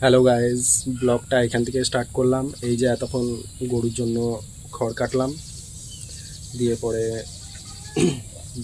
Hello guys, ব্লগটা এখান থেকে স্টার্ট করলাম। এই যে এতক্ষণ গরুর জন্য খড় কাটলাম, দিয়ে পরে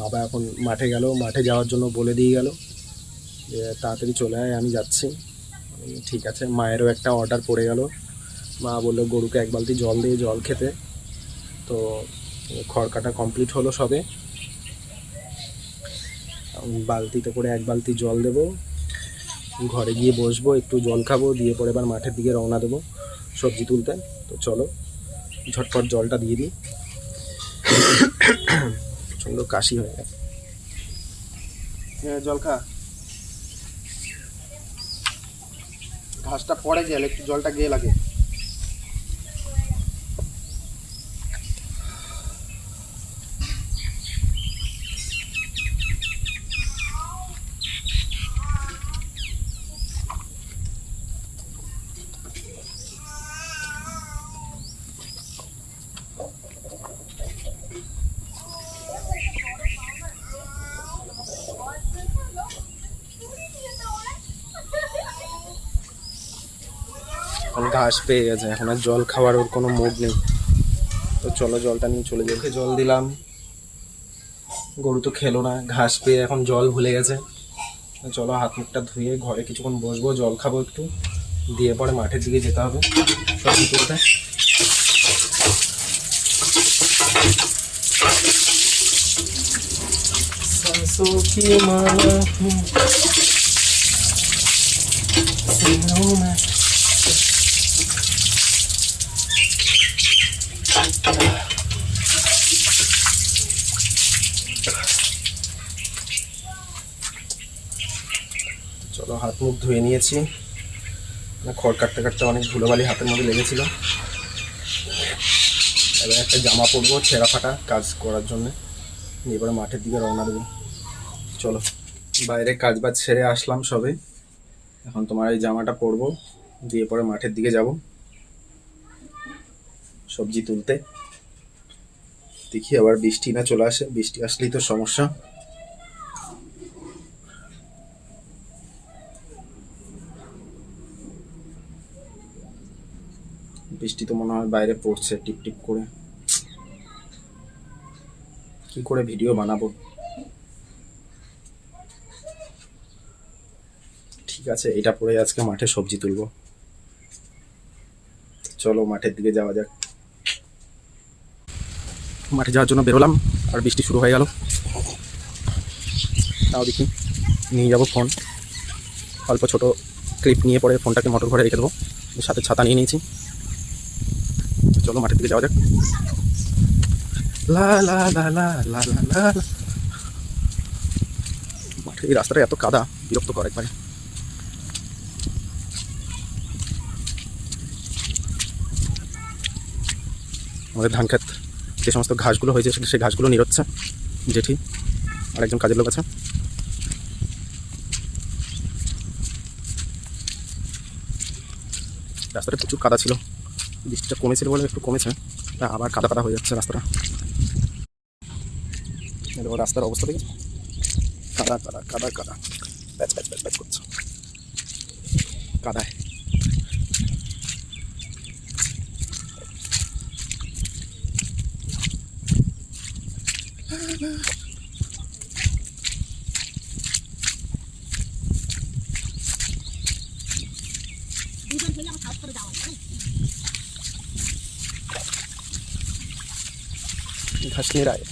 বাবা এখন মাঠে গেল। মাঠে যাওয়ার জন্য বলে দিয়ে গেল যে তাড়াতাড়ি চলে আয়, আমি যাচ্ছি। ঠিক আছে। মায়েরও একটা অর্ডার পড়ে গেল। মা বললো গরুকে এক বালতি জল দিয়ে জল খেতে। তো খড় কাটা কমপ্লিট হলো সবে। বালতিতে করে এক বালতি জল দেবো, ঘরে গিয়ে বসবো, একটু জল খাবো, দিয়ে পরে এবার মাঠের দিকে রওনা দেবো সবজি তুলতে। তো চলো ঝটপট জলটা দিয়ে দিই। প্রচণ্ড কাশি হয়ে গেছে। জল খা, ঘাসটা পড়ে গেলে একটু জলটা গিয়ে লাগে। এখন ঘাস পেয়ে গেছে, এখন আর জল খাওয়ার ওর কোনো মুড নেই। তো চলো জলটা নিয়ে চলে যেতে। জল দিলাম, গরু তো খেলো না, ঘাস পেয়ে এখন জল ভুলে গেছে। চলো হাত মুখটা ধুয়ে ঘরে কিছুক্ষণ বসবো, জল খাবো একটু, দিয়ে পরে মাঠের দিকে যেতে হবে সবজি তুলতে। सांसों की माला हूँ सीनों में। চলো হাত মুখ ধুয়ে নিয়েছি। খড় কাটতে কাটতে অনেক ধুলোবালি হাতের মধ্যে লেগেছিল। এবার একটা জামা পরবো ছেঁড়া ফাটা কাজ করার জন্য, এবারে মাঠের দিকে রওনা দেবো। চলো, বাইরে কাজ বাজ ছেড়ে আসলাম সবে। এখন তোমার এই জামাটা পরবো, দিয়ে পরে মাঠের দিকে যাব সবজি তুলতে। দেখি আবার বৃষ্টি না চলে আসে, বৃষ্টি আসলেই তো সমস্যা। বৃষ্টি তো মনে হয় বাইরে পড়ছে টিপ টিপ করে। কি করে ভিডিও বানাবো? ঠিক আছে, এটা পরে আজকে মাঠে সবজি তুলবো। চলো মাঠের দিকে যাওয়া যাক। মাঠে যাওয়ার জন্য বেরোলাম, আর বৃষ্টি শুরু হয়ে গেল। তাও দেখি নিয়ে যাবো ফোন, অল্প ছোট ক্লিপ নিয়ে পরে ফোনটাকে মোটর ঘরে রেখে দেবো। সাথে ছাতা নিয়ে নিয়েছি। চলো মাঠের দিকে যাওয়া যাক। লা লা লা লা লা লা লা। মাঠের এই রাস্তাটা এত কাদা, বিরক্ত করে একবারে। আমাদের ধান ক্ষেত যে সমস্ত ঘাসগুলো হয়েছে সেই ঘাসগুলো নিরোচ্ছে জেঠি আর একজন কাজের লোক আছে। রাস্তাটা প্রচুর কাদা ছিল, বৃষ্টিটা কমেছিল বলে একটু কমেছে, তা আবার কাদা কাদা হয়ে যাচ্ছে রাস্তাটা। রাস্তার অবস্থা দেখেছো, কাদা কাদা কাদা কাদা, প্যাচ প্যাচ প্যাচ প্যাচ করছে কাদায়। ঘাস নিয়ে রায়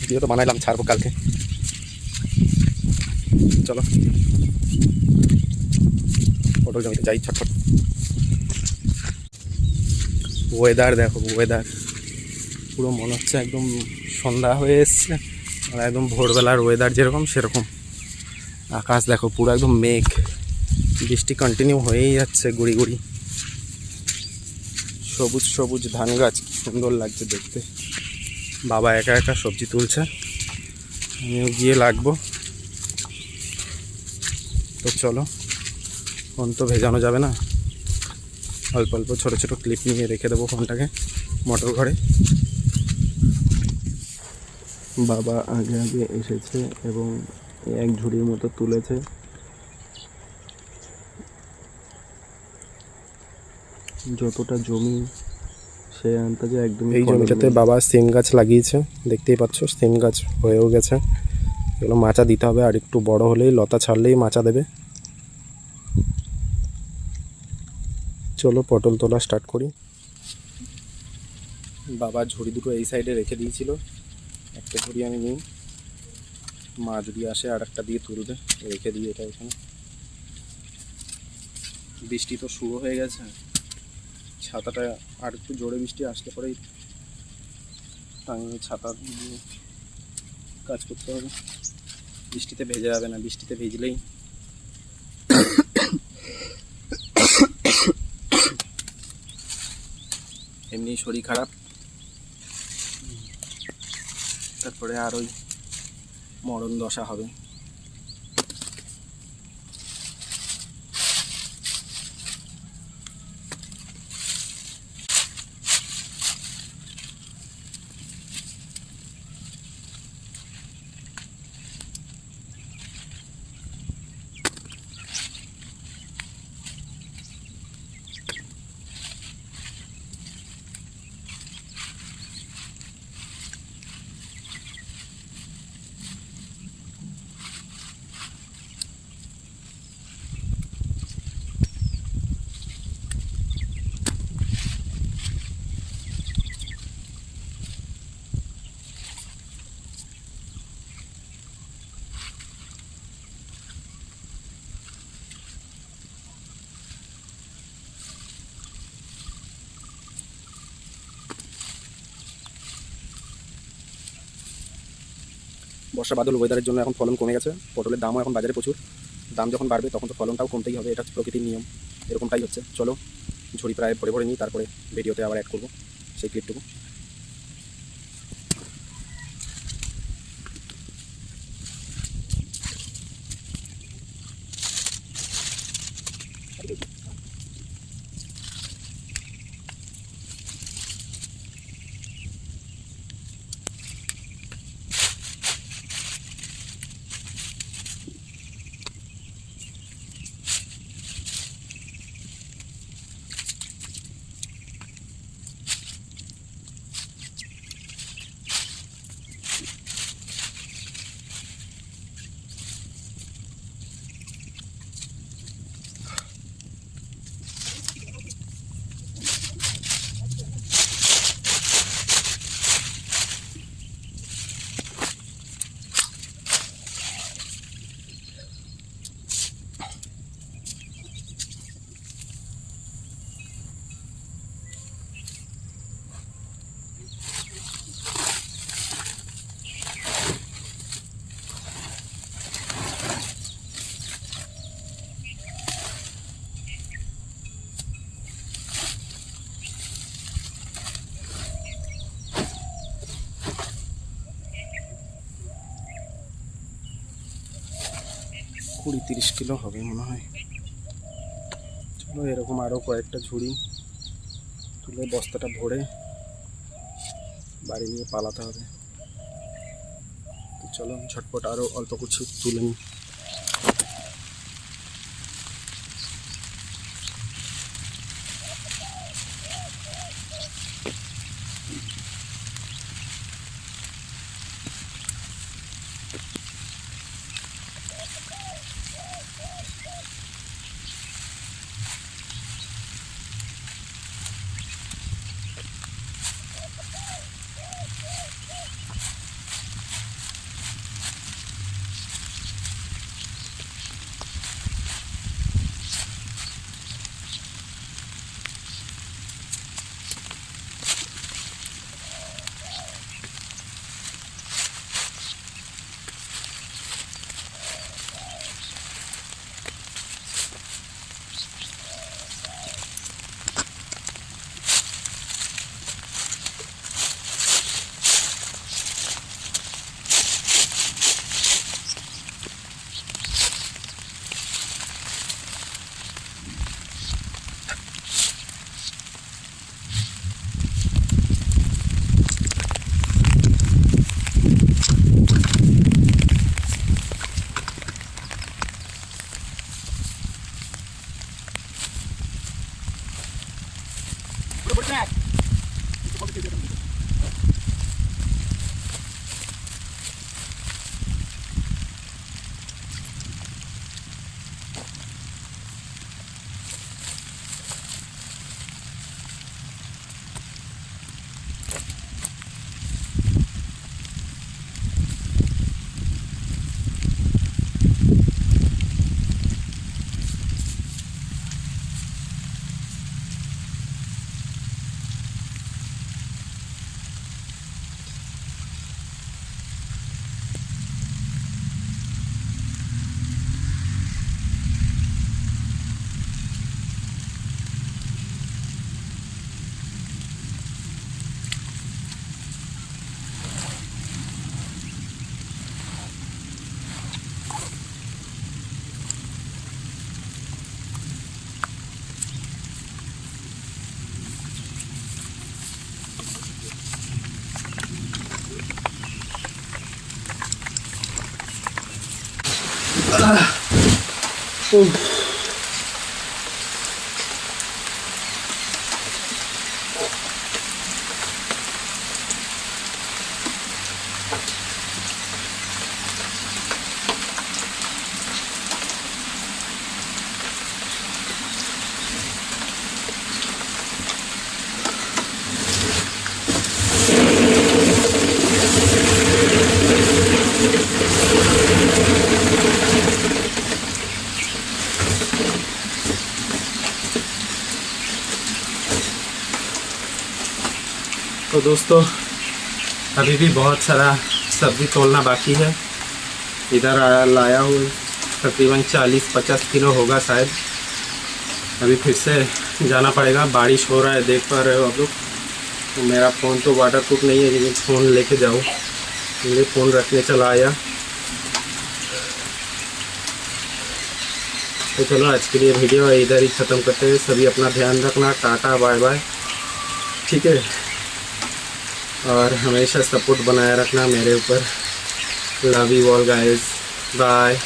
ভিডিও তো বানাইলাম, ছাড়বো কালকে। চলো পটল জমিতে যাই ছটফট। ওয়েদার দেখো, ওয়েদার পুরো মনে হচ্ছে একদম সন্ধ্যা হয়ে এসছে, আর একদম ভোরবেলার ওয়েদার যেরকম সেরকম। আকাশ দেখো পুরো একদম মেঘ, বৃষ্টি কন্টিনিউ হয়েই যাচ্ছে গুড়ি গুড়ি। সবুজ সবুজ ধান গাছ, সুন্দর লাগছে দেখতে। বাবা একা একা সবজি তুলছে, আমিও গিয়ে লাগবো। তো চলো, ফোন তো ভেজানো যাবে না, অল্প অল্প ছোটো ছোটো ক্লিপ নিয়ে রেখে দেবো ফোনটাকে মোটর ঘরে। বাবা আগে আগে এসেছে এবং এক ঝুড়ির মতো তুলেছে। যতটা জমি সে আন্দাজে একদমই এই জমিটাতে বাবা সিম গাছ লাগিয়েছে, দেখতেই পাচ্ছ সিম গাছ হয়েও গেছে। এগুলো মাচা দিতে হবে, আর একটু বড় হলেই লতা ছাড়লেই মাচা দেবে। চলো পটল তোলা স্টার্ট করি। বাবা ঝুড়ি দুটো এই সাইডে রেখে দিয়েছিল, একটা ঝুড়ি আমি নিই, মা যদি আসে আর একটা দিয়ে তুলবে, রেখে দিই এটা এখানে। বৃষ্টি তো শুরু হয়ে গেছে, ছাতাটা আর একটু জোরে বৃষ্টি আসলে পরেই টাঙিয়ে ছাতা দিয়ে কাজ করতে হবে, বৃষ্টিতে ভেজে যাবে না, বৃষ্টিতে ভিজলেই এমনি শরীর খারাপ, তারপরে আর ওই মরণ দশা হবে। বর্ষা বাদল ওয়েদারের জন্য এখন ফলন কমে গেছে, পটলের দামও এখন বাজারে প্রচুর, দাম যখন বাড়বে তখন তো ফলনটাও কমতেই হবে, এটা প্রকৃতির নিয়ম, এরকমটাই হচ্ছে। চলো ঝুড়ি প্রায় ভরে ভরে নিই, তারপরে ভিডিওতে আবার অ্যাড করবো সেই ক্লিপটুকু। কুড়ি 30 কিলো হবে মনে হয়। চলো এরকম আরও কয়েকটা ঝুড়ি তুলে বস্তাটা ভরে বাড়ি নিয়ে পালাতে হবে। তো চলো ঝটপট আরও অল্প কিছু তুলে নিই। तो दोस्तों अभी भी बहुत सारा सब्ज़ी तोलना बाकी है। इधर लाया हूँ तकरीबन 40-50 किलो होगा शायद। अभी फिर से जाना पड़ेगा। बारिश हो रहा है, देख पा रहे हो आप लोग। तो मेरा फ़ोन तो वाटर प्रूफ नहीं है, लेकिन फ़ोन लेके जाऊँ, इसलिए फ़ोन रखने चला आया। तो चलो आज के लिए वीडियो इधर ही ख़त्म करते हैं। सभी अपना ध्यान रखना। टाटा बाय बाय, ठीक है। और हमेशा सपोर्ट बनाए रखना मेरे ऊपर। Love you all guys, bye.